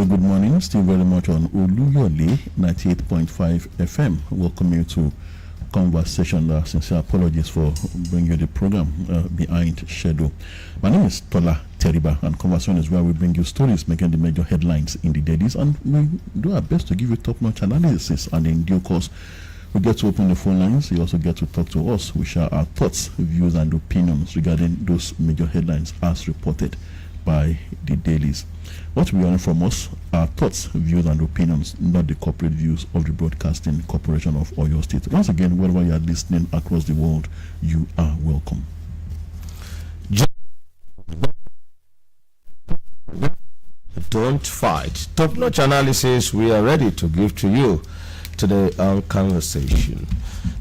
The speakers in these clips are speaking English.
very good morning. Still very much on Oluyole 98.5 FM. Welcome you to Conversation. Sincere apologies for bringing you the program behind schedule. My name is Tola Seun, and Conversation is where we bring you stories making the major headlines in the dailies, and we do our best to give you top-notch analysis. And in due course, we get to open the phone lines. You also get to talk to us. We share our thoughts, views, and opinions regarding those major headlines as reported by the dailies. What we learn from us are thoughts, views, and opinions, not the corporate views of the Broadcasting Corporation of Oyo State. Once again, wherever you are listening across the world, you are welcome. Don't fight. Top-notch analysis we are ready to give to you today on Conversation.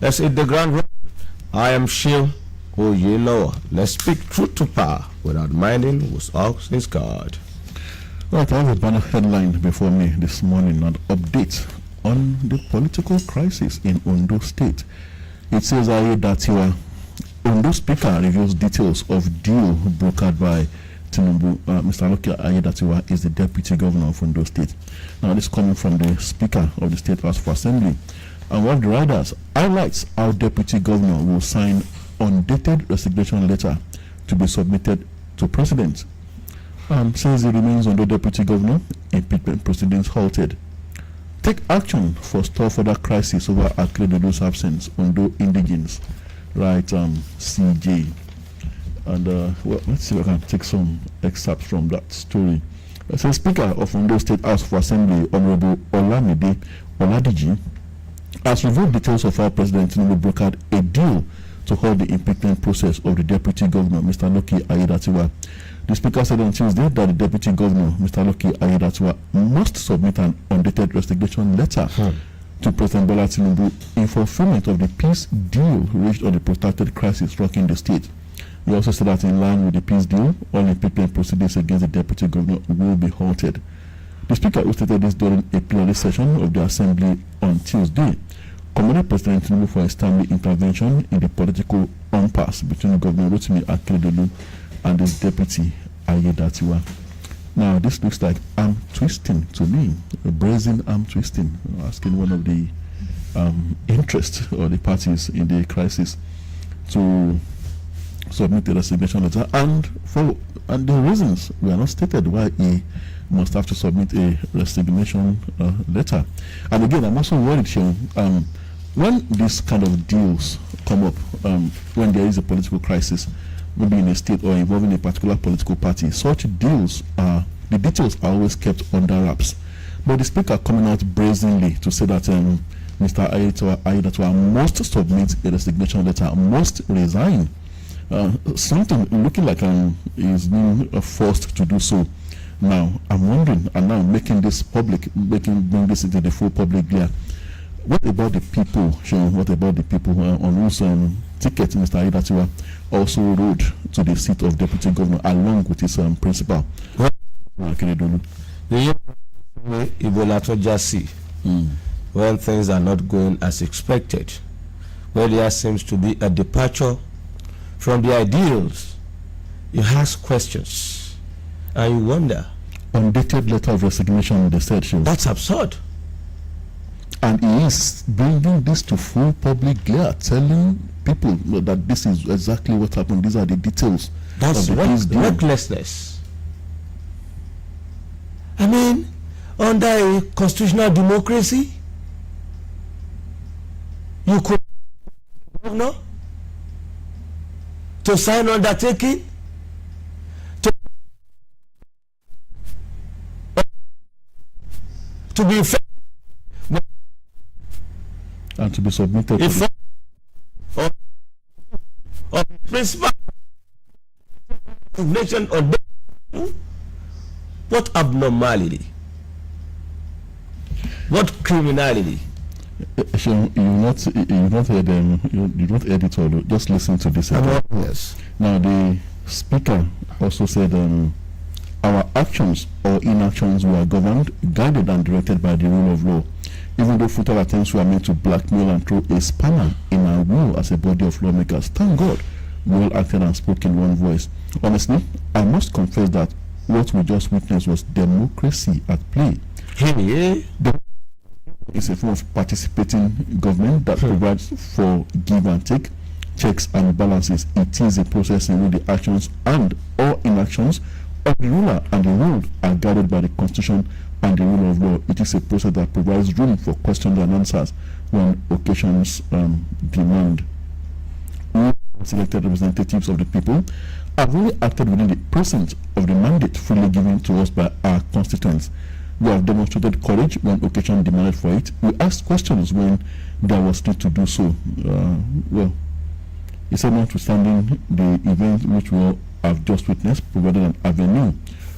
Let's hit the ground running. I am Shil Oyelowo. Let's speak truth to power without minding who's off his guard. Right, I have a banner headline before me this morning, an update on the political crisis in Ondo State. It says that Ondo Speaker reveals details of deal brokered by Tinubu. Mr. Loki Ayedatiwa is the Deputy Governor of Ondo State. Now, this is coming from the Speaker of the State House of Assembly. And one of the riders highlights how Deputy Governor will sign undated resignation letter to be submitted to President. Says he remains under Deputy Governor, impeachment proceedings halted. Take action for stop further crisis over Akeredolu's absence, Ondo Indigenes. Right, CJ. And well, let's see if I can take some excerpts from that story. It says Speaker of Ondo State House of Assembly, Honorable Olamide Oladiji, has revealed details of how President Tinubu brokered a deal to hold the impeachment process of the Deputy Governor, Mr. Loki Ayedatiwa. The Speaker said on Tuesday that the Deputy Governor, Mr. Loki Ayedatiwa, must submit an undated resignation letter to President Bola Tinubu in fulfillment of the peace deal reached on the protracted crisis rocking the state. He also said that in line with the peace deal, all impeachment proceedings against the Deputy Governor will be halted. The Speaker, who stated this during a plenary session of the Assembly on Tuesday, commended President Tinubu for his timely intervention in the political impasse between Governor Rotimi Akeredolu and his Deputy Ayedatiwa. Now, this looks like arm twisting to me, a brazen arm twisting, asking one of the interests or the parties in the crisis to submit a resignation letter, and the reasons were not stated why he must have to submit a resignation letter. And again, I'm also worried here, when these kind of deals come up, when there is a political crisis, maybe in a state or involving a particular political party, such deals the details are always kept under wraps. But the Speaker coming out brazenly to say that Mr. Ayedatiwa must submit a resignation letter, must resign. Something looking like is being forced to do so. Now, I'm wondering, and now making this public, bring this into the full public glare. What about the people, Sean? What about the people on whose ticket Mr. Ayedatiwa also rode to the seat of Deputy Governor along with his principal? When things are not going as expected, where there seems to be a departure from the ideals, you ask questions and you wonder. Undated letter of resignation, they said, Sean. That's absurd. And he is bringing this to full public glare, telling people that this is exactly what happened. These are the details. That's recklessness. I mean, under a constitutional democracy, you could governor to sign undertaking to be fair and to be submitted to the principal nation or what abnormality, what criminality. You not hear them. You don't hear it all. Just listen to this. Yes. Now the Speaker also said, our actions or inactions were governed, guided, and directed by the rule of law. Even though futile attempts were made to blackmail and throw a spanner in our will as a body of lawmakers, thank God we all acted and spoke in one voice. Honestly, I must confess that what we just witnessed was democracy at play. Yeah. It's a form of participating government that provides for give and take, checks and balances. It is a process in which the actions and or inactions of the ruler and the ruled are guided by the constitution and the rule of law. It is a process that provides room for questions and answers when occasions demand. We, selected representatives of the people, have really acted within the presence of the mandate freely given to us by our constituents. We have demonstrated courage when occasion demanded for it. We asked questions when there was need to do so. Well, he said, notwithstanding the event which we all have just witnessed, provided an avenue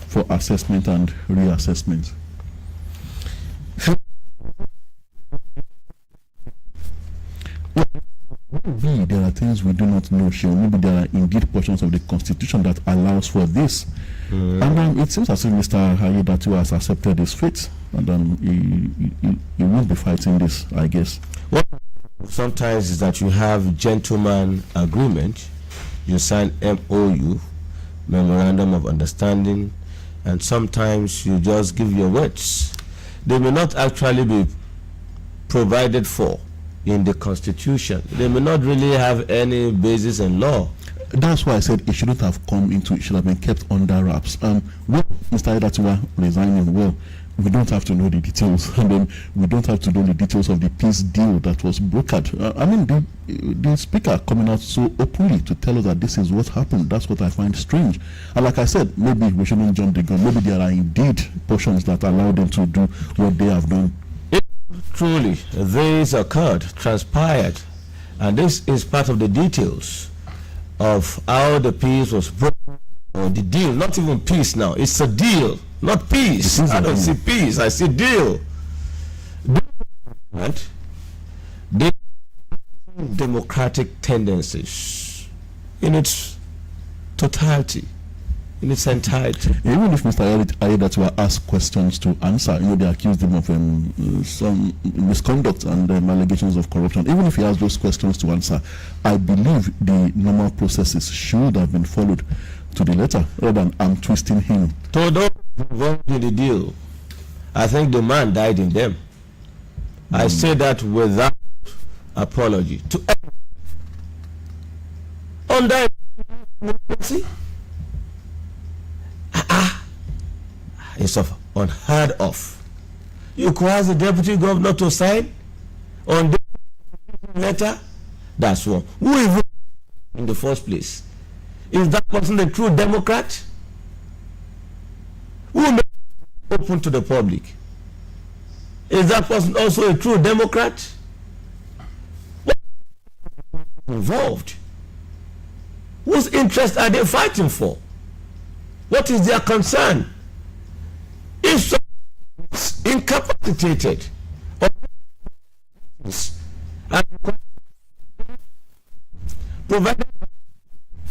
for assessment and reassessment. Maybe there are things we do not know, Sheo. Maybe there are indeed portions of the constitution that allows for this. And it seems as if Mr. Ayedatiwa has accepted his fate, and he won't be fighting this, I guess. What sometimes is that you have gentleman agreement, you sign MOU, memorandum of understanding, and sometimes you just give your words. They may not actually be provided for in the constitution. They may not really have any basis in law. That's why I said it shouldn't have come into, it should have been kept under wraps. Well, Mr. Ayedatiwa resigning, well, we don't have to know the details, and then we don't have to know the details of the peace deal that was brokered. I mean, the speaker coming out so openly to tell us that this is what happened, that's what I find strange. And like I said, maybe we shouldn't jump the gun. Maybe there are indeed portions that allow them to do what they have done. If truly this occurred, transpired, and this is part of the details of how the peace was broken, or the deal, not even peace now, it's a deal, not peace. I don't see peace, I see deal. Right? The democratic tendencies in its totality, in its entirety. Even if Mr. Ayedatiwa asked questions to answer, they accused him of some misconduct and allegations of corruption. Even if he asked those questions to answer, I believe the normal processes should have been followed to the letter, rather than I'm twisting him. To those involved in the deal, I think the man died in them. I say that without apology to under democracy. It's unheard of. You could ask the deputy governor to sign on the letter. That's one. Who even in the first place? Is that person a true Democrat? Who made it open to the public? Is that person also a true Democrat? What involved? Whose interest are they fighting for? What is their concern? If someone is incapacitated and provided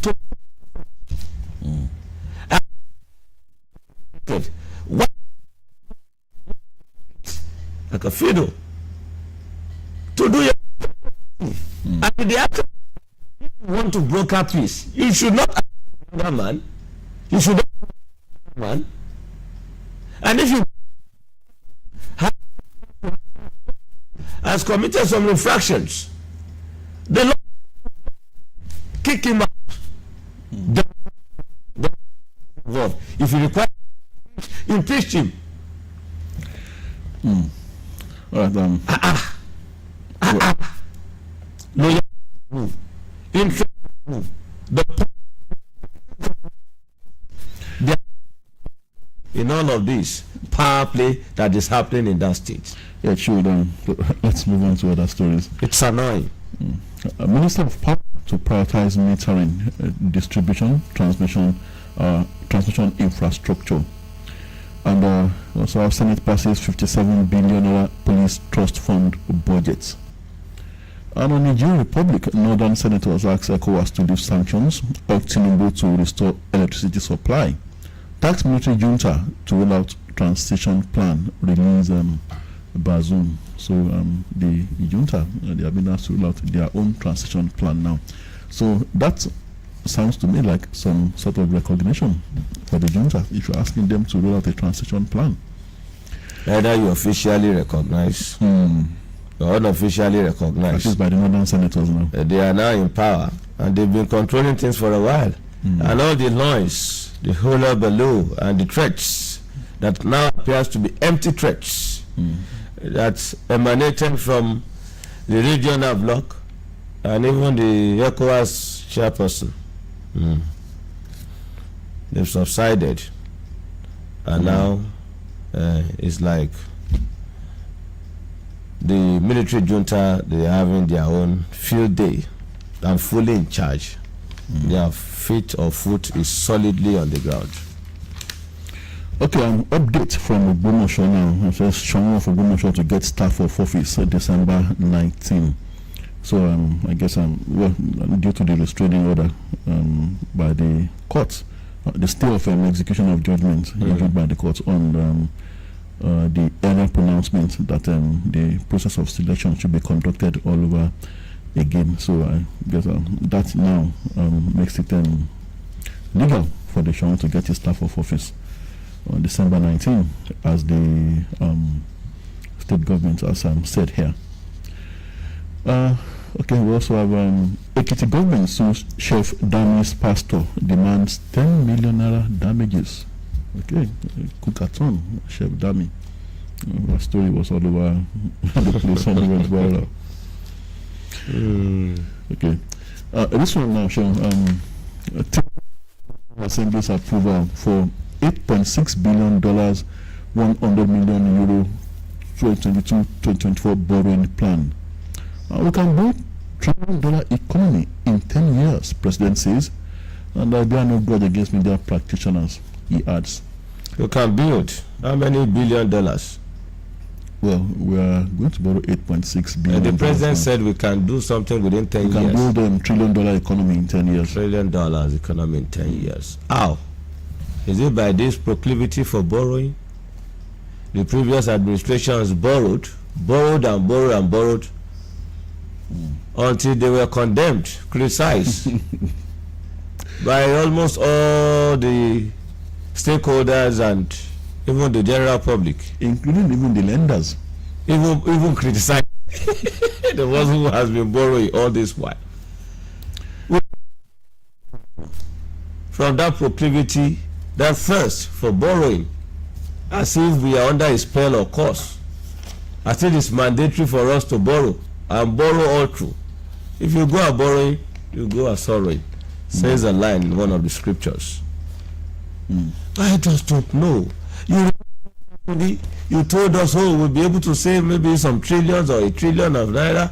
to what like a fiddle to do your and the after want to broker peace, you should not ask man, you should not man. And if you has committed some infractions, the law kick him out. If you require, impeach him. All right, Loyal move. Interest move. In all of this power play that is happening in that state. Yeah, sure. Let's move on to other stories. It's annoying. Minister of Power to prioritize metering, distribution, transmission infrastructure. And also our Senate passes 57 billion police trust fund budget. And on Nigerian Republic, Northern Senators asked ECOWAS to lift sanctions, urged Tinubu to restore electricity supply. Tax military junta to roll out transition plan, release Bazoum. So the junta, they have been asked to roll out their own transition plan now. So that sounds to me like some sort of recognition for the junta if you're asking them to roll out a transition plan. Either you officially recognize or unofficially recognize. That is by the northern senators now. They are now in power and they've been controlling things for a while. And all the noise, the hullabaloo and the threats that now appears to be empty threats that emanated from the regional bloc and even the ECOWAS chairperson. They've subsided, and now it's like the military junta, they are having their own field day and fully in charge. Their feet or foot is solidly on the ground. Okay, update from Ogbomoso now. It says Seun of Ogbomoso to get staff of office December 19. So I guess well, due to the restraining order by the courts, the stay of execution of judgment issued by the courts on the earlier pronouncement that the process of selection should be conducted all over again. So I guess that now makes it legal for the Seun to get his staff of office on December 19, as the state government has said here. Okay, we also have Ekiti government sues Chef Dami's pastor, demands 10 million naira damages. Okay, Kukaton, Chef Dami. That story was all over the place when it went viral. Okay, this one now, Seun. Assembly's approval for $8.6 billion, 100 million euro, 2022-2024 borrowing plan. We can build $1 trillion economy in 10 years, President says, and there are no grudge against media practitioners, he adds. You can build how many $billion? Well, we are going to borrow $8.6 billion. The president said we can do something within 10 years. We can build $1 trillion economy in 10 years. $1 trillion economy in 10 years. How? Is it by this proclivity for borrowing? The previous administrations borrowed until they were condemned, criticized by almost all the stakeholders and even the general public, including even the lenders, even criticized the one who has been borrowing all this while. From that proclivity, that thirst for borrowing, as if we are under a spell or curse, as if it's mandatory for us to borrow and borrow all through. If you go a borrowing, you go a sorrowing, says a line in one of the scriptures. I just don't know. You told us, oh, we'll be able to save maybe some trillions or $1 trillion of naira.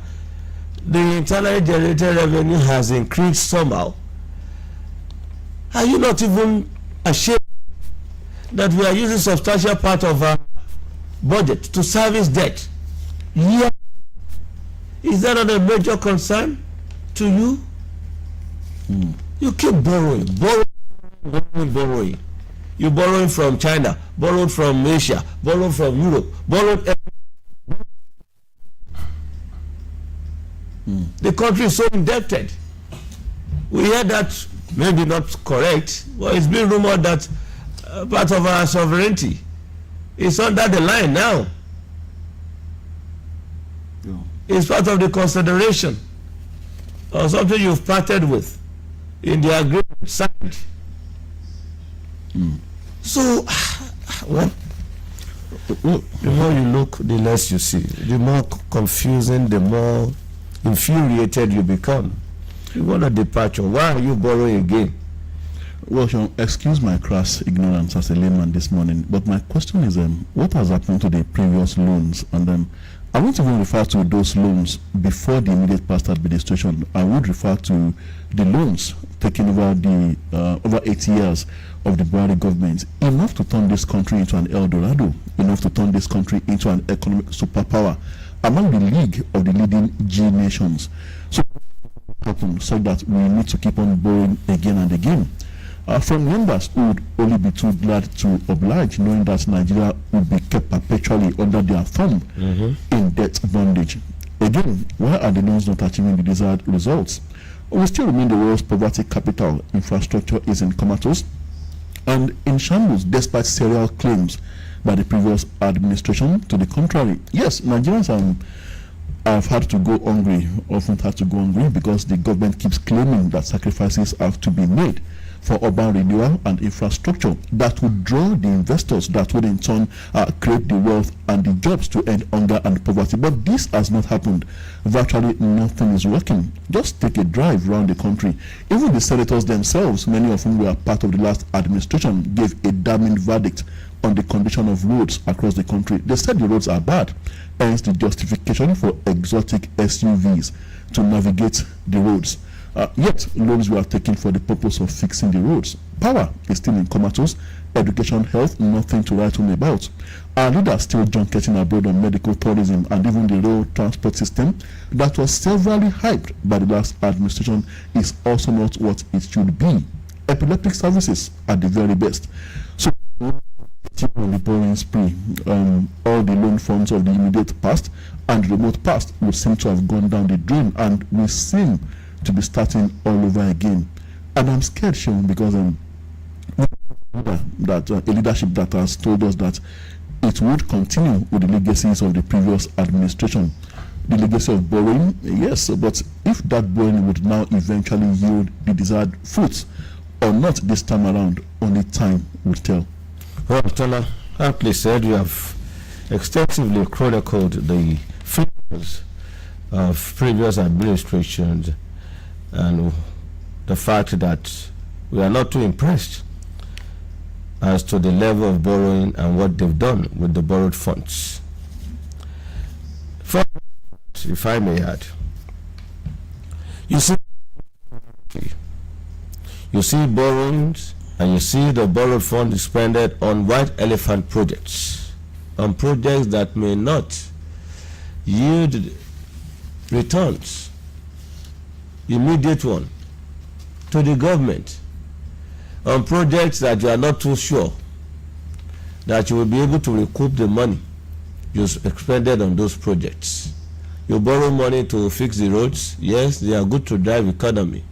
The internally generated revenue has increased somehow. Are you not even ashamed that we are using substantial part of our budget to service debt? Yeah. Is that not a major concern to you? You keep borrowing. You're borrowing from China, borrowed from Asia, borrowed from Europe, borrowed. The country is so indebted. We heard that, maybe not correct, but it's been rumored that part of our sovereignty is under the line now. Yeah. It's part of the consideration or something you've parted with in the agreement signed. So, well, the more you look, the less you see. The more confusing, the more infuriated you become. You want a departure. Why are you borrowing again? Well, Seun, excuse my crass ignorance as a layman this morning, but my question is, what has happened to the previous loans? And I won't even refer to those loans before the immediate past administration. I would refer to the loans taken over the over 8 years of the Buhari government, enough to turn this country into an El Dorado, enough to turn this country into an economic superpower among the league of the leading G nations. So, so that we need to keep on borrowing again and again. From members who would only be too glad to oblige, knowing that Nigeria would be kept perpetually under their thumb in debt bondage. Again, why are the loans not achieving the desired results? We still remain the world's poverty capital. Infrastructure is in comatose and in shambles despite serial claims by the previous administration to the contrary. Yes, Nigerians have had to go hungry, often had to go hungry because the government keeps claiming that sacrifices have to be made for urban renewal and infrastructure that would draw the investors that would in turn create the wealth and the jobs to end hunger and poverty. But this has not happened. Virtually nothing is working. Just take a drive around the country. Even the senators themselves, many of whom were part of the last administration, gave a damning verdict on the condition of roads across the country. They said the roads are bad, hence the justification for exotic SUVs to navigate the roads. Yet, loans were taken for the purpose of fixing the roads. Power is still in comatose. Education, health, nothing to write home about. Our leaders still junketing abroad on medical tourism and even the road transport system that was severally hyped by the last administration is also not what it should be. Epileptic services at the very best. So, on the borrowing spree, all the loan funds of the immediate past and remote past will seem to have gone down the drain, and we seem to be starting all over again. And I'm scared, Sean, because that a leadership that has told us that it would continue with the legacies of the previous administration. The legacy of borrowing, yes, but if that borrowing would now eventually yield the desired fruits or not this time around, only time will tell. Well, Tola, aptly said, you have extensively chronicled the failures of previous administrations and the fact that we are not too impressed as to the level of borrowing and what they've done with the borrowed funds. First, if I may add, you see borrowings and you see the borrowed funds expended on white elephant projects, on projects that may not yield returns, immediate one, to the government, on projects that you are not too sure that you will be able to recoup the money you expended on those projects. You borrow money to fix the roads. Yes, they are good to drive economy.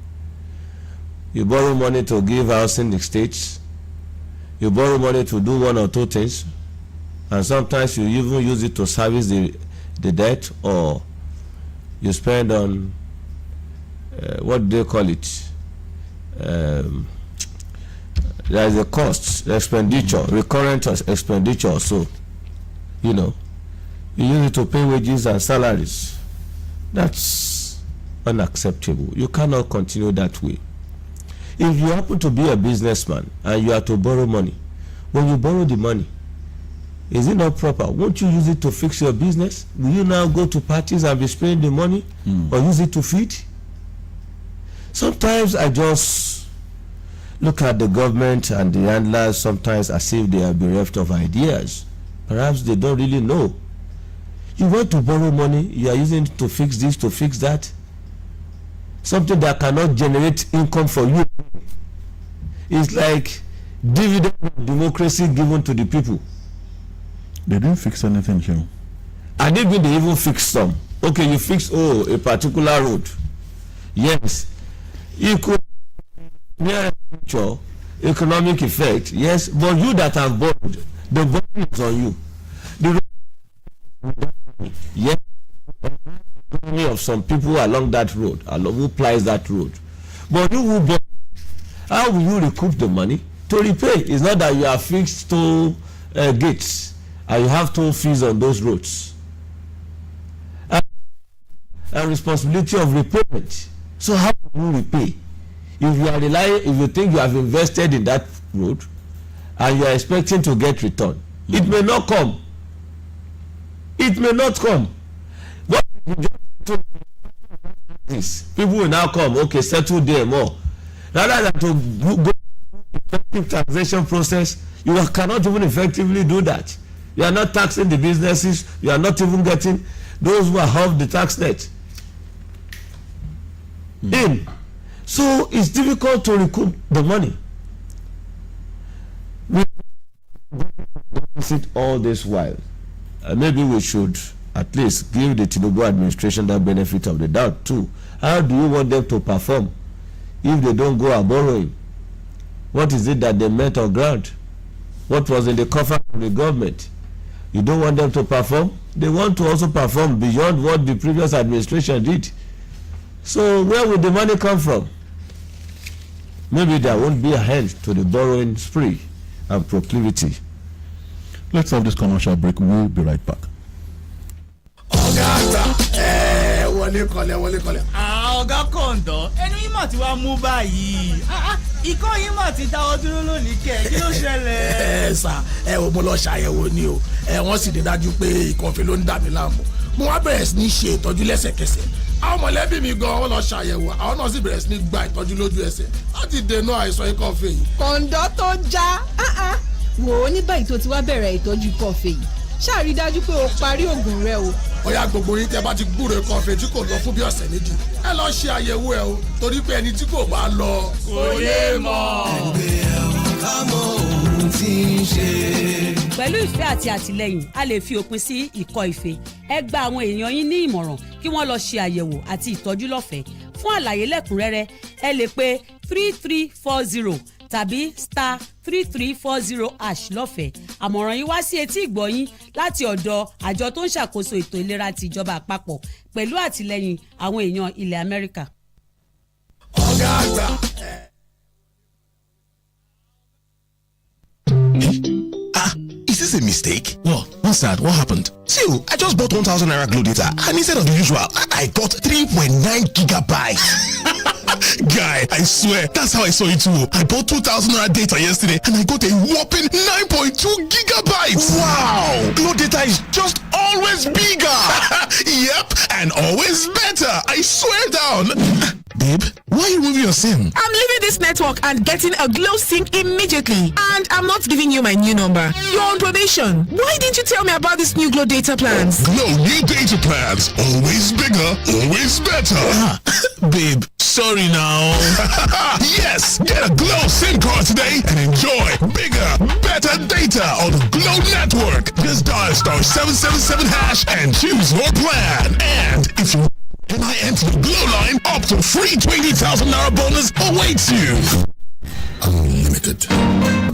You borrow money to give housing estates. You borrow money to do one or two things, and sometimes you even use it to service the debt, or you spend on what do they call it? There is a cost, expenditure, recurrent expenditure. So, you use it to pay wages and salaries. That's unacceptable. You cannot continue that way. If you happen to be a businessman and you are to borrow money, when you borrow the money, is it not proper? Won't you use it to fix your business? Will you now go to parties and be spending the money, or use it to feed? Sometimes I just look at the government and the handlers sometimes as if they are bereft of ideas. Perhaps they don't really know. You want to borrow money, you are using it to fix this, to fix that. Something that cannot generate income for you. It's like dividend of democracy given to the people. They didn't fix anything, Joe. And even they even fix some. Okay, you fix a particular road. Yes. Economic effect, yes, but you that have borrowed, the burden is on you. The yes, of some people along that road, who plies that road. But you who borrow, how will you recoup the money to repay? It's not that you are fixed to gates and you have toll fees on those roads. And responsibility of repayment. So how will you repay? If you are if you think you have invested in that road and you are expecting to get return, it may not come. It may not come. What you just this, people will now come, okay, settle there more. Rather than to go effective taxation process, you cannot even effectively do that. You are not taxing the businesses, you are not even getting those who are off the tax net in. So it's difficult to recoup the money. We sit all this while. Maybe we should at least give the Tinubu administration that benefit of the doubt too. How do you want them to perform if they don't go and borrowing? What is it that they met on ground? What was in the coffer of the government? You don't want them to perform? They want to also perform beyond what the previous administration did. So where would the money come from? Maybe there won't be a end to the borrowing spree and proclivity. Let's have this commercial break. We'll be right back. Wọlé kọlẹ̀. Ọ̀gá kọ̀ǹdọ̀ ẹnu yín mà ti wá mú báyìí. Ikọ́ yín mà ti dáwọ́ dúró lónìí kẹ̀ kí ló ṣẹlẹ̀. Sà ò mo lọ ṣàyẹ̀wò ni o wọ́n sì ní dájú pé ìkọ̀fẹ́ ló ń dà mí láàmú. Mo wá bẹ̀rẹ̀ sí ní ṣe ìtọ́jú lẹ́sẹ̀kẹsẹ̀. Àwọn mọ̀lẹ́bí mi gan wọ́n lọ ṣàyẹ̀wò àwọn náà sì bẹ̀rẹ̀ sí ní gba ìtọ́jú lójú ẹsẹ̀ láti dènà àìsàn ìkọ̀fẹ́ yìí. Kọ̀ǹdọ̀ tó já wò ó ní báyìí tó ti wá bẹ̀rẹ̀ ìtọ́jú ìkọ̀fẹ́ yìí ṣáà rí dájú pé o parí oògùn rẹ o. Ọ̀yá gbogbo yín tẹ́ bá ti gbúròó ìkọ̀fẹ́ tí kò lọ fún bí ọ̀sẹ̀ méjì ẹ lọ ṣe àyẹ̀wò ẹ o torí pé ẹni tí kò bá lọ kò lè mọ̀. ẹgbẹ́ ẹ̀wọ̀n ká mọ ohun tí ń ṣe. Pẹ̀lú ìfẹ́ àti àtìlẹ́yìn a lè fi òpin sí ìkọ́ ife. Ẹ gba àwọn èèyàn yín ní ìmọ̀ràn kí wọ́n lọ ṣe àyẹ̀wò àti ìtọ́jú lọ́fẹ̀ẹ́. Fún àlàyé lẹ́kùnrẹ́rẹ́ ẹ lè pe 3340 tàbí *3340# lọ́fẹ̀ẹ́. Àmọ̀ràn yìí wá sí etí ìgbọ̀yín láti ọ̀dọ̀ àjọ tó ń ṣàkóso ètò ìlera ti ìjọba àpapọ̀ pẹ̀lú àtìlẹ́yìn àwọn èèyàn ilẹ̀ Amẹ́ríkà. ọ̀gá àgbà. Is this a mistake? What's that? What happened? See, I just bought 1,000 naira glow data, and instead of the usual, I got 3.9 gigabytes. Guy, I swear, that's how I saw it too. I bought 2,000 naira data yesterday, and I got a whopping 9.2 gigabytes. Wow! Glow data is just always bigger. Yep, and always better. I swear down. Babe, why are you moving your SIM? I'm leaving this network and getting a Glow SIM immediately. And I'm not giving you my new number. You're on probation. Why didn't you tell me about this new Glow data plans? Glow new data plans. Always bigger, always better. Babe, sorry now. Yes, get a Glow SIM card today and enjoy bigger, better data on the Glow network. Just dial *777# and choose your plan. And if you NIN to the Glow line, up to free 20,000 naira bonus awaits you. Unlimited.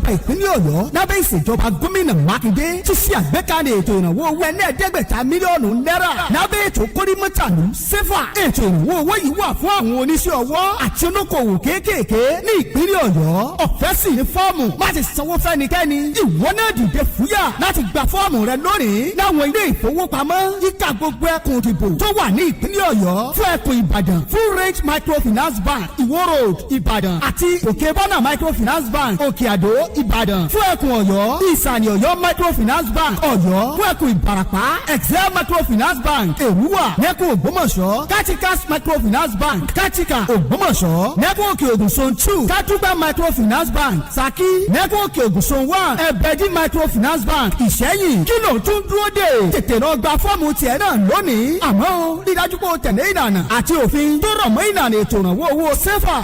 Ìpínlẹ̀ Ọ̀yọ́ lábẹ́ ìṣèjọba gómìnà Mákindé ti ṣe àgbékalẹ̀ ètò ìrànwọ́ owó ẹlẹ́ẹ̀ẹ́dẹ́gbẹ̀ta mílíọ̀nù náírà lábẹ́ ètò kórìmọ́tàlú SEFA. Ètò ìrànwọ́ owó yìí wà fún àwọn oníṣẹ́ ọwọ́ àti olókoòwò kéékèèké ní ìpínlẹ̀ Ọ̀yọ́. Ọ̀fẹ́ sì ni fọ́ọ̀mù má ti sanwó fẹ́nikẹ́ni. Ìwọ náà dìde fúyà láti gba fọ́ọ̀mù rẹ lónìí láwọn ilé ìfowópamọ́ yíká gbogbo ẹkùn ìdìbò tó wà ní ìpínlẹ̀ Ọ̀yọ́. Fún ẹkùn Ìbàdàn, Full Range Microfinance Bank, Ìwó Road, Ìbàdàn àti Òkè Bọ́nà Microfinance Bank, Òkè Àdó, Ìbàdàn. Fún ẹkùn Ọ̀yọ́, Ìsàlẹ̀ Ọ̀yọ́ Microfinance Bank, Ọ̀yọ́. Fún ẹkùn Ìbàràpá, Excel Microfinance Bank, Èrúwà. Nẹ́kùn Ògbómọ̀ṣọ́, Katikas Microfinance Bank, Katika, Ògbómọ̀ṣọ́. Nẹ́kùn Òkè Ògùn Zone 2, Katuba Microfinance Bank, Saki. Nẹ́kùn Òkè Ògùn Zone 1, Ẹ̀bẹ̀dì Microfinance Bank, Ìṣẹ́yìn. Kí ló tún dúró dè? Tètè lọ gba fọ́ọ̀mù tiẹ̀ náà lónìí. Àmọ́ rí dájú pé o tẹ̀lé ìlànà àti òfin tó rọ̀ mọ́ ìlànà ètò ìrànwọ́ owó SEFA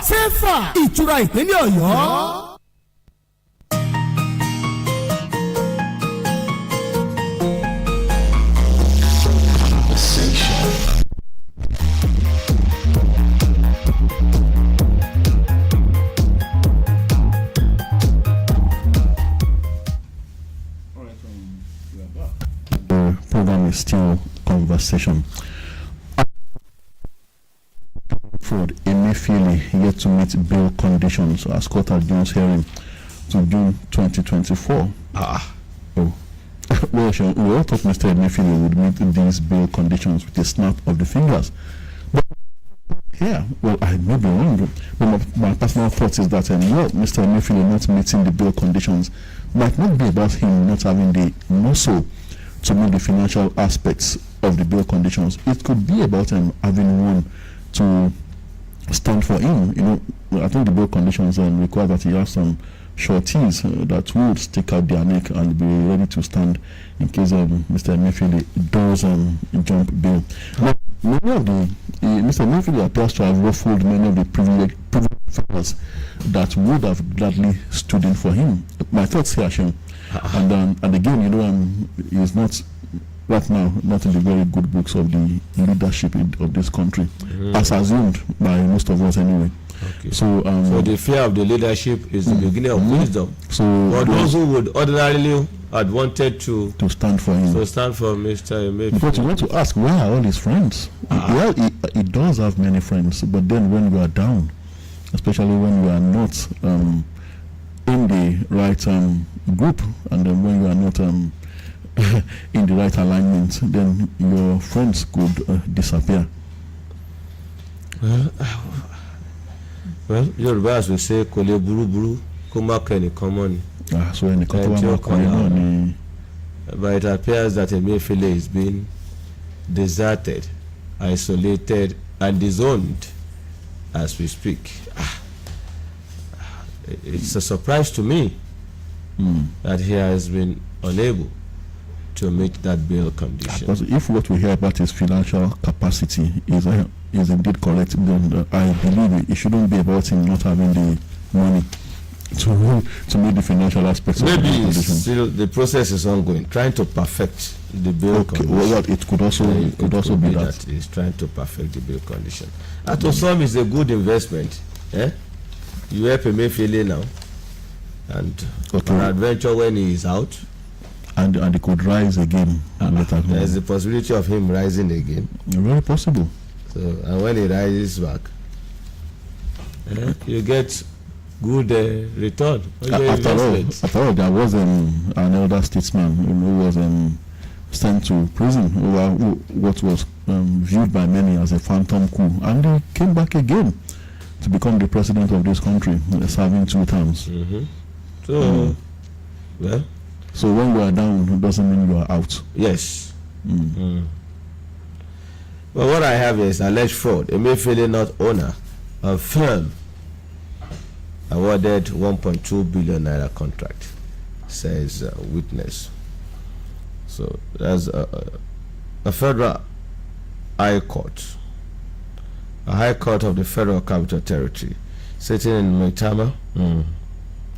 ìtura ìpínlẹ̀ Ọ̀yọ́. The program is still conversation. Fraud Emefiele yet to meet bail conditions as court adjourns hearing to June 2024. Oh. Well, we all thought Mr. Emefiele would meet these bail conditions with a snap of the fingers. But yeah, well, I may be wrong, but my personal thought is that Mr. Emefiele not meeting the bail conditions might not be about him not having the muscle to meet the financial aspects of the bail conditions. It could be about him having one to stand for him. You know, I think the bail conditions require that he has some shorties that would stick out their neck and be ready to stand in case Mr. Emefiele does jump bail. Now, many of the Mr. Emefiele appears to have ruffled many of the privileged fellows that would have gladly stood in for him. My thoughts here, Shem. And again, he's not right now not in the very good books of the leadership of this country, as assumed by most of us anyway. Okay. So the fear of the leadership is the beginning of wisdom. So for those who would ordinarily had wanted to stand for him, to stand for Mr. Emefiele. But you want to ask, where are all his friends? Well, he does have many friends, but then when you are down, especially when you are not in the right group, and then when you are not in the right alignment, then your friends could disappear. Well, Yoruba as we say, kole buru buru, kuma keni common. So any money. But it appears that Emefiele is being deserted, isolated, and disowned as we speak. It's a surprise to me that he has been unable to meet that bail condition. Because if what we hear about his financial capacity is indeed correct, then I believe it shouldn't be about him not having the money to meet the financial aspects. Maybe still the process is ongoing, trying to perfect the bail condition. Well, it could also be that he's trying to perfect the bail condition. And to some, it's a good investment. You help Emefiele now, and an adventure when he is out. And he could rise again. There's the possibility of him rising again. Very possible. So, and when he rises back, you get good return. After all, there was an elder statesman who was sent to prison over what was viewed by many as a phantom coup, and he came back again to become the president of this country, serving 2 terms. So, well. So when you are down, it doesn't mean you are out. Yes. But what I have is alleged fraud. Emefiele, not owner of firm, awarded 1.2 billion naira contract, says witness. So there's a federal high court, a high court of the Federal Capital Territory, sitting in Maitama.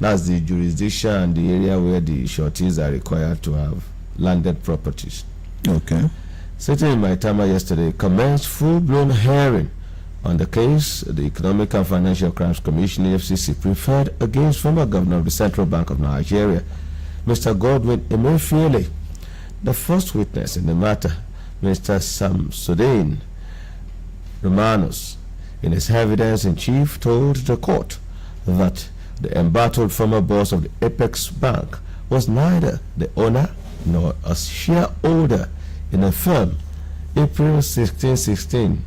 That's the jurisdiction and the area where the sureties are required to have landed properties. Okay. Sitting in Maitama yesterday, commenced full-blown hearing on the case the Economic and Financial Crimes Commission (EFCC) preferred against former governor of the Central Bank of Nigeria, Mr. Godwin Emefiele. The first witness in the matter, Mr. Samsudeen Romanos, in his evidence in chief, told the court that the embattled former boss of the Apex Bank was neither the owner nor a shareholder in a firm April 1616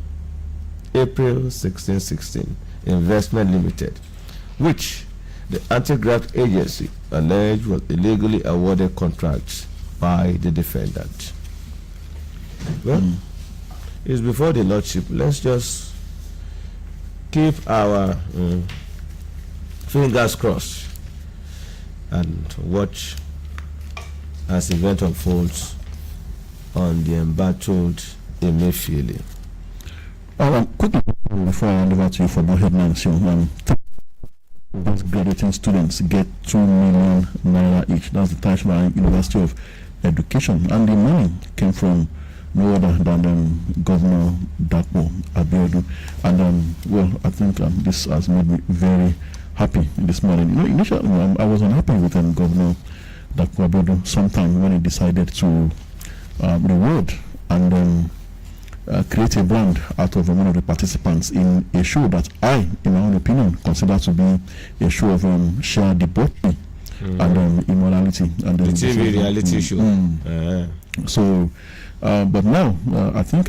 Investment Limited, which the anti-graft agency alleged was illegally awarded contracts by the defendant. Well, it's before the Lordship. Let's just keep our fingers crossed and watch as event unfolds on the embattled Emefiele. Quickly before I hand over to you for more headlines, graduating students get 2 million naira each. That's the Tashma University of Education, and the money came from no other than Governor Dapo Abiodun. And well, I think this has made me very happy this morning. Initially, I was unhappy with Governor Dapo Abiodun sometime when he decided to reward and create a brand out of one of the participants in a show that I, in my own opinion, consider to be a show of sheer debauchery and immorality. And the TV reality show. So, but now, I think,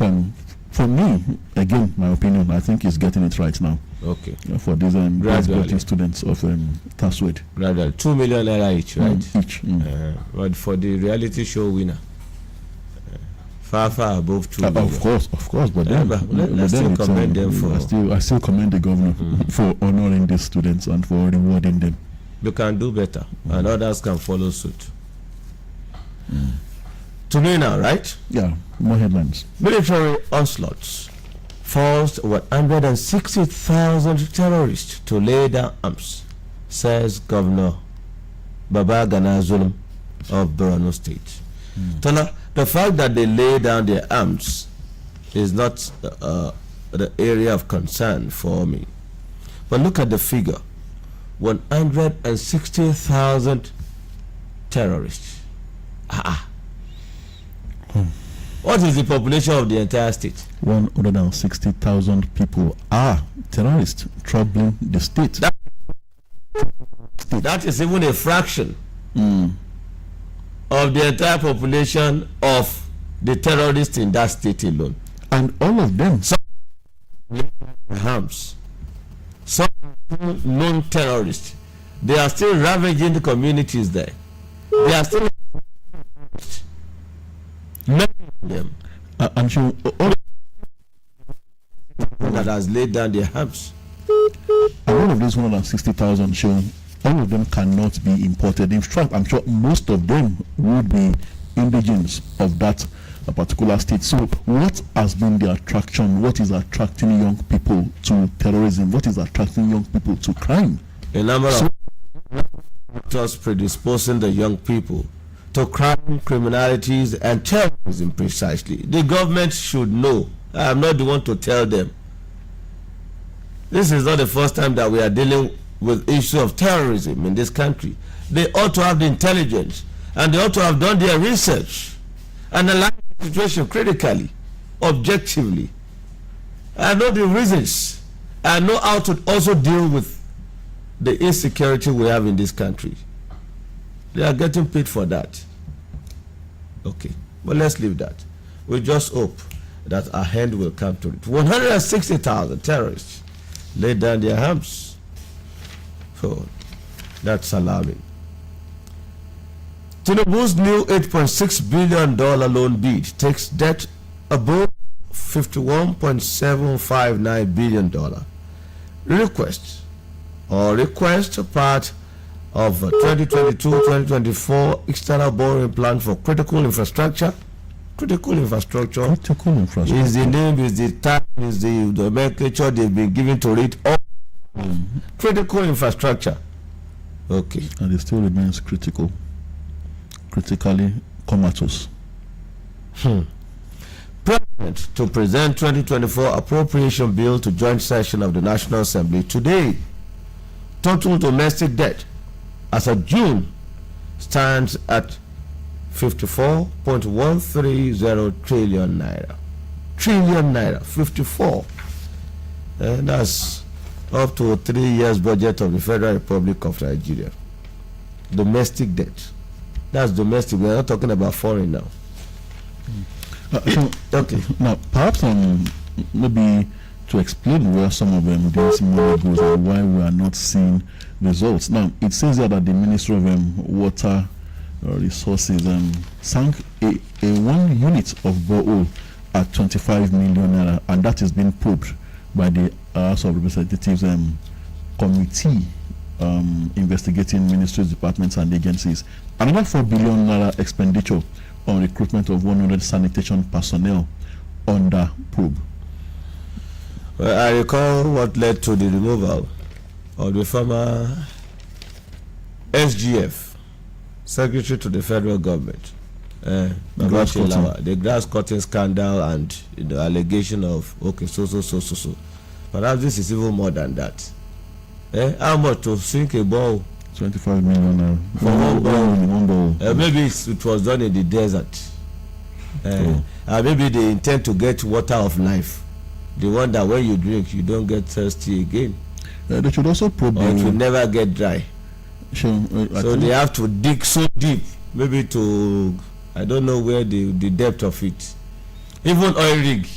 for me, again, my opinion, I think he's getting it right now. Okay. For these graduating students of Taswed. Gradually, 2 million naira each, right? Each. But for the reality show winner, far above 2 million. Of course, but then let's still commend them for. I still commend the governor for honoring these students and for rewarding them. You can do better, and others can follow suit. To me now, right? Yeah, more headlines. Military onslaughts forced 160,000 terrorists to lay down arms, says Governor Babagana Zulum of Borno State. Tola, The fact that they lay down their arms is not the area of concern for me. But look at the figure. 160,000 terrorists. What is the population of the entire state? 160,000 people are terrorists troubling the state. That is even a fraction of the entire population of the terrorists in that state alone. And all of them. Some harms. Some known terrorists. They are still ravaging the communities there. They are still many of them. And so all that has laid down their arms. And all of these 160,000 show, all of them cannot be imported. In fact, I'm sure most of them would be indigenous of that particular state. So what has been the attraction? What is attracting young people to terrorism? What is attracting young people to crime? A number of factors predisposing the young people to crime, criminalities, and terrorism precisely. The government should know. I am not the one to tell them. This is not the first time that we are dealing with issue of terrorism in this country. They ought to have the intelligence, and they ought to have done their research, analyze the situation critically, objectively. I know the reasons. I know how to also deal with the insecurity we have in this country. They are getting paid for that. Okay, but let's leave that. We just hope that our hand will come to it. 160,000 terrorists laid down their arms. So that's alarming. Tinubu's new $8.6 billion loan bid takes debt above $51.759 billion. Request part of 2022-2024 external borrowing plan for critical infrastructure. Critical infrastructure is the name, is the time, is the nomenclature they've been given to it. Critical infrastructure. Okay. And it still remains critically comatose. President to present 2024 appropriation bill to joint session of the National Assembly today. Total domestic debt as of June stands at 54.130 trillion naira. Trillion naira, 54. And that's up to 3 years budget of the Federal Republic of Nigeria. Domestic debt. That's domestic. We're not talking about foreign now. Okay. Now, perhaps maybe to explain where some of these money goes and why we are not seeing results. Now, it says here that the Ministry of Water Resources sank a 1 unit of borehole at 25 million naira, and that is being probed by the House of Representatives committee investigating ministries, departments, and agencies. Another 4 billion naira expenditure on recruitment of 100 sanitation personnel under probe. Well, I recall what led to the removal of the former SGF, Secretary to the Federal Government, the grass cutting scandal and the allegation of so. Perhaps this is even more than that. How much to sink a ball? 25 million for one ball. Maybe it was done in the desert. Maybe they intend to get water of life, the one that when you drink you don't get thirsty again. They should also probe. Or it will never get dry. So they have to dig so deep, maybe to, I don't know where the depth of it. Even oil rig,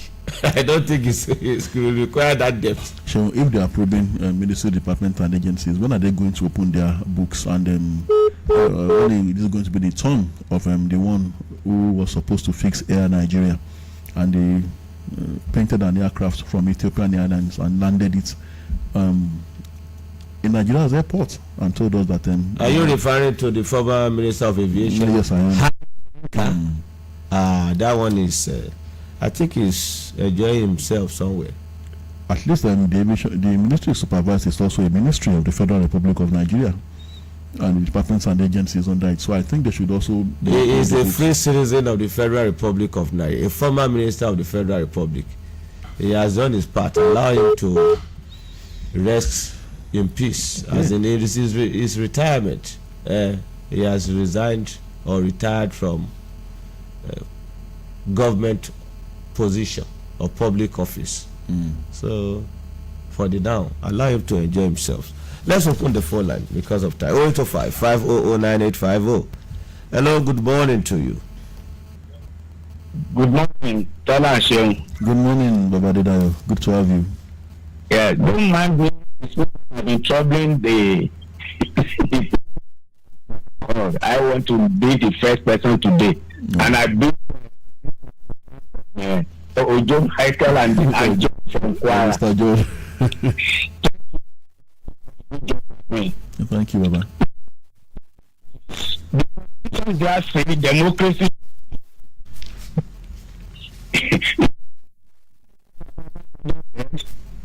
I don't think it will require that depth. So if they are probing ministry, department, and agencies, when are they going to open their books? And this is going to be the turn of the one who was supposed to fix Air Nigeria, and they painted an aircraft from Ethiopian Airlines and landed it in Nigeria's airport and told us that. Are you referring to the former Minister of Aviation? Yes, I am. That one is, I think he's enjoying himself somewhere. At least the ministry supervised is also a ministry of the Federal Republic of Nigeria. and the departments and agencies under it. So I think they should also. He is a free citizen of the Federal Republic of Nigeria, a former minister of the Federal Republic. He has done his part. Allow him to rest in peace. As in his retirement, he has resigned or retired from government position or public office. So for the now, allow him to enjoy himself. Let's open the phone line because of time. 0805 500 9850. Hello, good morning to you. Good morning, Tola Seun. Good morning, Baba Dedayo. Good to have you. Yeah, don't mind me. I've been troubling the. I want to be the first person today, and I've been. Ojo Michael and John from Kwara. Mr. Joe. Thank you, Baba. Just say democracy.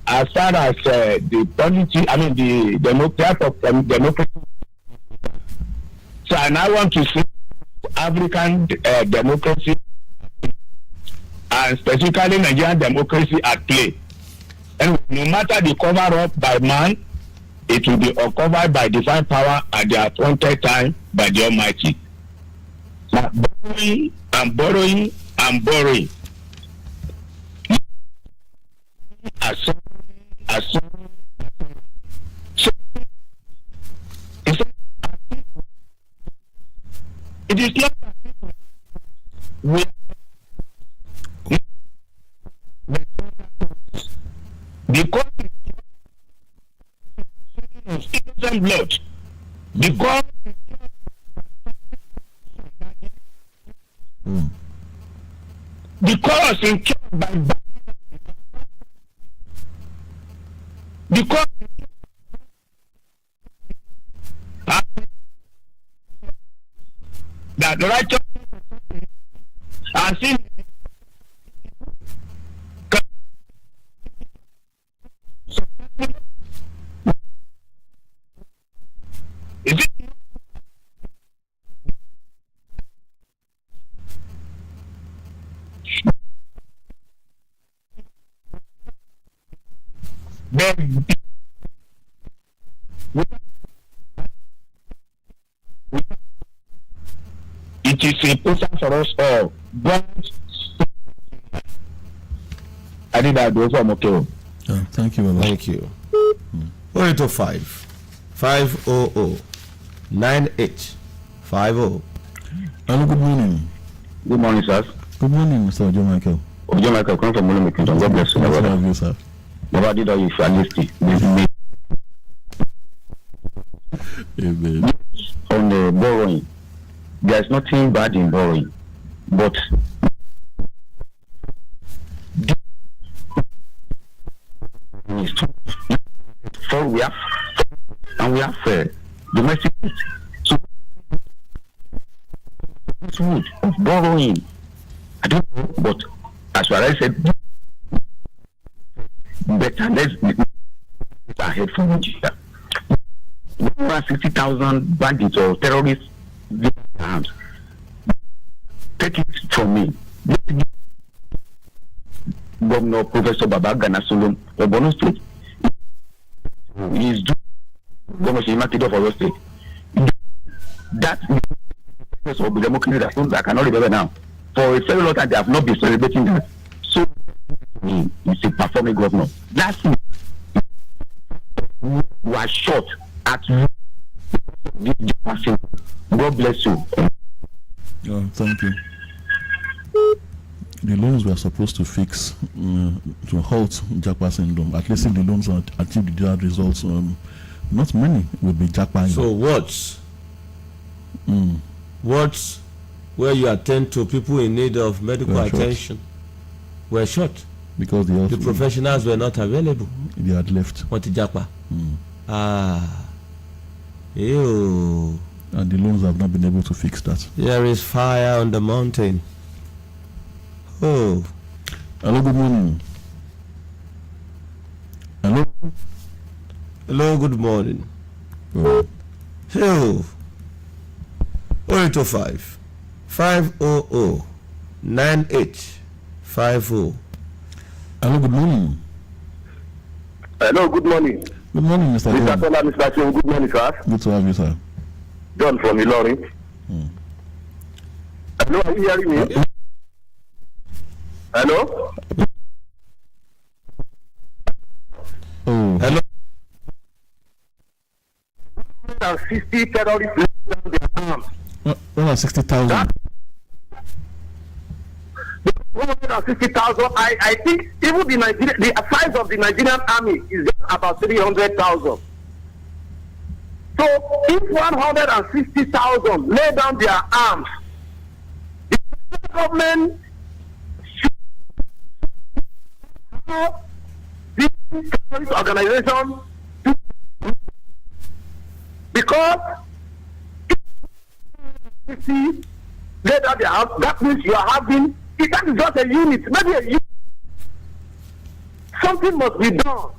As far as the policy, I mean the democracy. So and I want to see African democracy and specifically Nigerian democracy at play. And no matter the cover up by man, it will be uncovered by divine power at the appointed time by the Almighty. Now, borrowing. It is not because innocent blood, because in because that the righteous are seen. Is it? Then it is important for us all. God, I did that do from okay. Thank you, Baba. Thank you. 0805 500 9850. Hello, good morning. Good morning, sir. Good morning, Mr. Ojo Michael. Ojo Michael, come from Mulu Kingdom. God bless you. Good to have you, sir. Never did all you for listening. Amen. On the borrowing, there's nothing bad in borrowing, but for we have domestic. So this wood of borrowing, I don't know, but as far as I said, better let's ahead from Nigeria. 160,000 bandits or terrorists arms. Take it from me. Governor Professor Babagana Solom of Borno State. He is doing Governor Shimakid of Oyo State. That is of the democracy that cannot remember now. For a very long time, they have not been celebrating that. So, he's a performing governor. That's it. We are short at this passing. God bless you. Thank you. The loans were supposed to fix to halt Japa syndrome. At least if the loans achieve the desired results, not many will be Japa. So what's where you attend to people in need of medical attention were short because the professionals were not available. They had left. What Japa? Ew. And the loans have not been able to fix that. There is fire on the mountain. Oh. Hello, good morning. Hello, good morning. Oh. Hey, 0805 500 9850. Hello, good morning. Hello, good morning. Good morning, Mr. Mr. John. Tola, Mr. Seun, good morning, sir. Good to have you, sir. John from Ilorin. Hello, are you hearing me? Hello? Oh. Hello. 160 terrorists laid down their arms. 160,000. 160,000. I think even the size of the Nigerian army is just about 300,000. So if 160,000 lay down their arms, the government should have this terrorist organization because if you lay down their arms, that means you are having. If that is just a unit, maybe a unit, something must be done.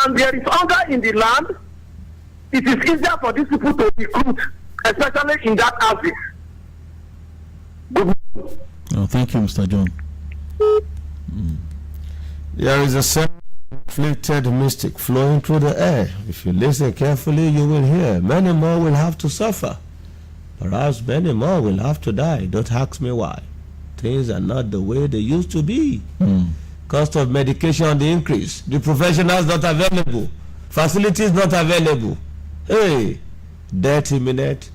And there is hunger in the land. It is easier for these people to recruit, especially in that axis. Oh, thank you, Mr. John. There is a self-inflicted mystic flowing through the air. If you listen carefully, you will hear many more will have to suffer. Perhaps many more will have to die. Don't ask me why. Things are not the way they used to be. Cost of medication on the increase. The professionals not available. Facilities not available. Hey, death imminent.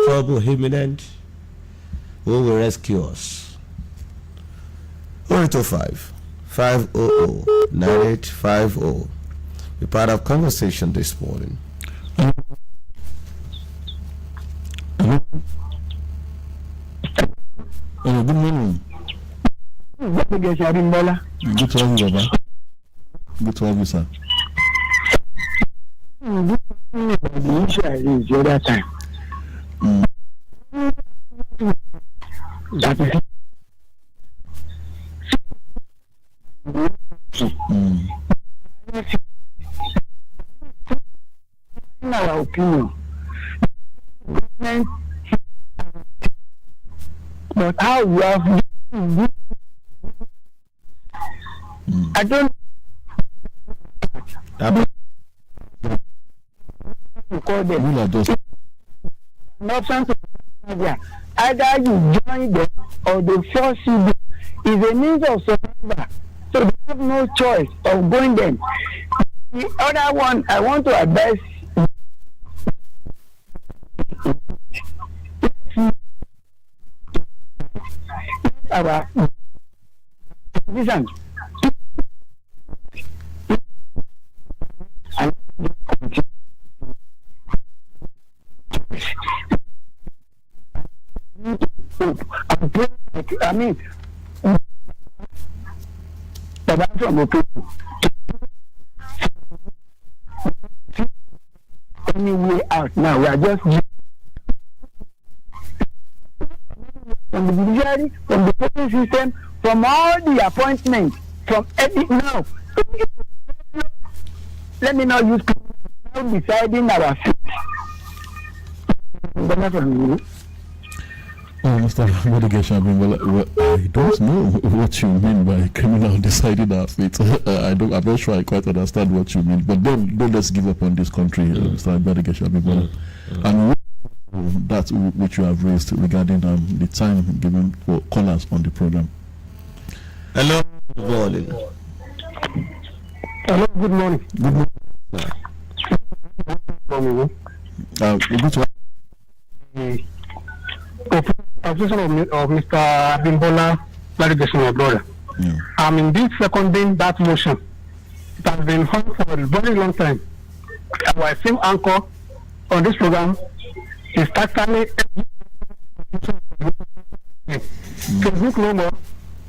Trouble imminent. Who will rescue us? 0805 500 9850. Be part of conversation this morning. Hello, good morning. Good to have you, Baba. Good to have you, sir. The issue I raised the other time. That is in our opinion, government, but how we have I don't call them option to either you join them or they force you. Is a means of survival, so they have no choice of going them. The other one I want to advise our vision and I mean from people any way out now. We are just from the judiciary, from the voting system, from all the appointments, from every now. Let me not use now deciding our fate. Mr. Medication, I don't know what you mean by criminal deciding our fate. I'm not sure I quite understand what you mean. But don't let's give up on this country, Mr. Medication. And that which you have raised regarding the time given for callers on the program. Hello, good morning. Hello, good morning. Good morning. Good to Position of Mr. Abimbola Clarification, my brother. I'm indeed seconding that motion. It has been on for a very long time. Our same anchor on this program is actually Facebook no more,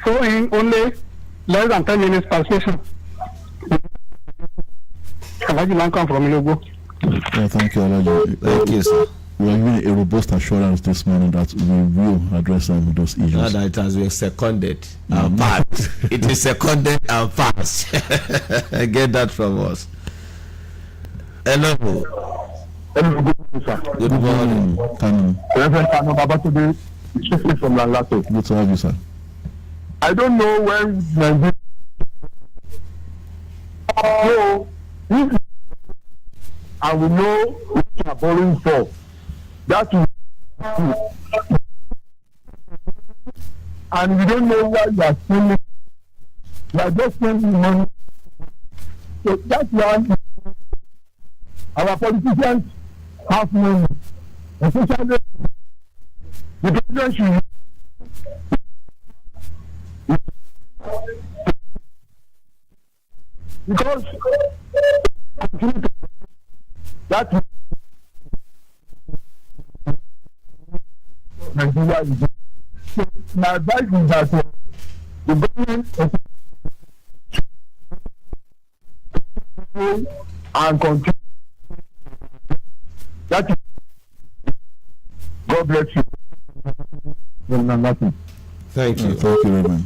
showing only less than 10 minutes per station. Alaji Lankan from Ilogo. Thank you, Alaji. Thank you, sir. We are giving a robust assurance this morning that we will address those issues. Now that it has been seconded and passed. It is seconded and passed. Get that from us. Hello. Hello, good morning, sir. Good morning. Reverend Kano Babatunde, speaking from Lanlato. Good to have you, sir. I don't know when Nigeria. So, if and we know what we are borrowing for, that will. And we don't know why you are spending. You are just spending money. So that's why our politicians have money, especially the president should. Because that Nigeria is. So my advice is that the government and continue. That is. God bless you. Thank you. Thank you, Reverend.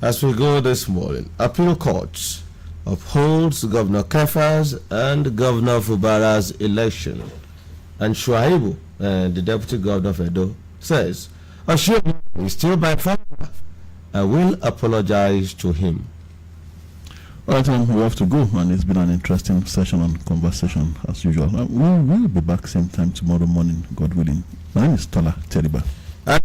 As we go this morning, appeal courts upholds Governor Kefa's and Governor Fubara's election. And Shuaibu, the Deputy Governor of Edo, says, Ashur is still by far. I will apologize to him. All right, we have to go, and it's been an interesting session and conversation as usual. We will be back same time tomorrow morning, God willing. My name is Tola Seun. And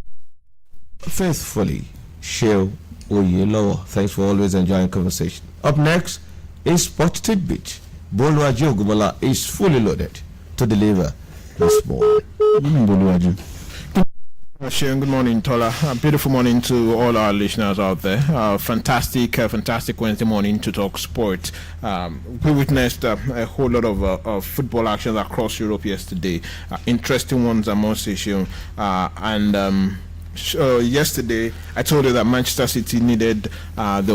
faithfully, Sheil Oyelowo. Thanks for always enjoying conversation. Up next is Sport Tidbit. Boluwaji Ogumola is fully loaded to deliver this morning. Good morning, Boluwaji. Good morning, Tola. A beautiful morning to all our listeners out there. Fantastic Wednesday morning to talk sport. We witnessed a whole lot of football actions across Europe yesterday. Interesting ones, I must say. Yesterday, I told you that Manchester City needed the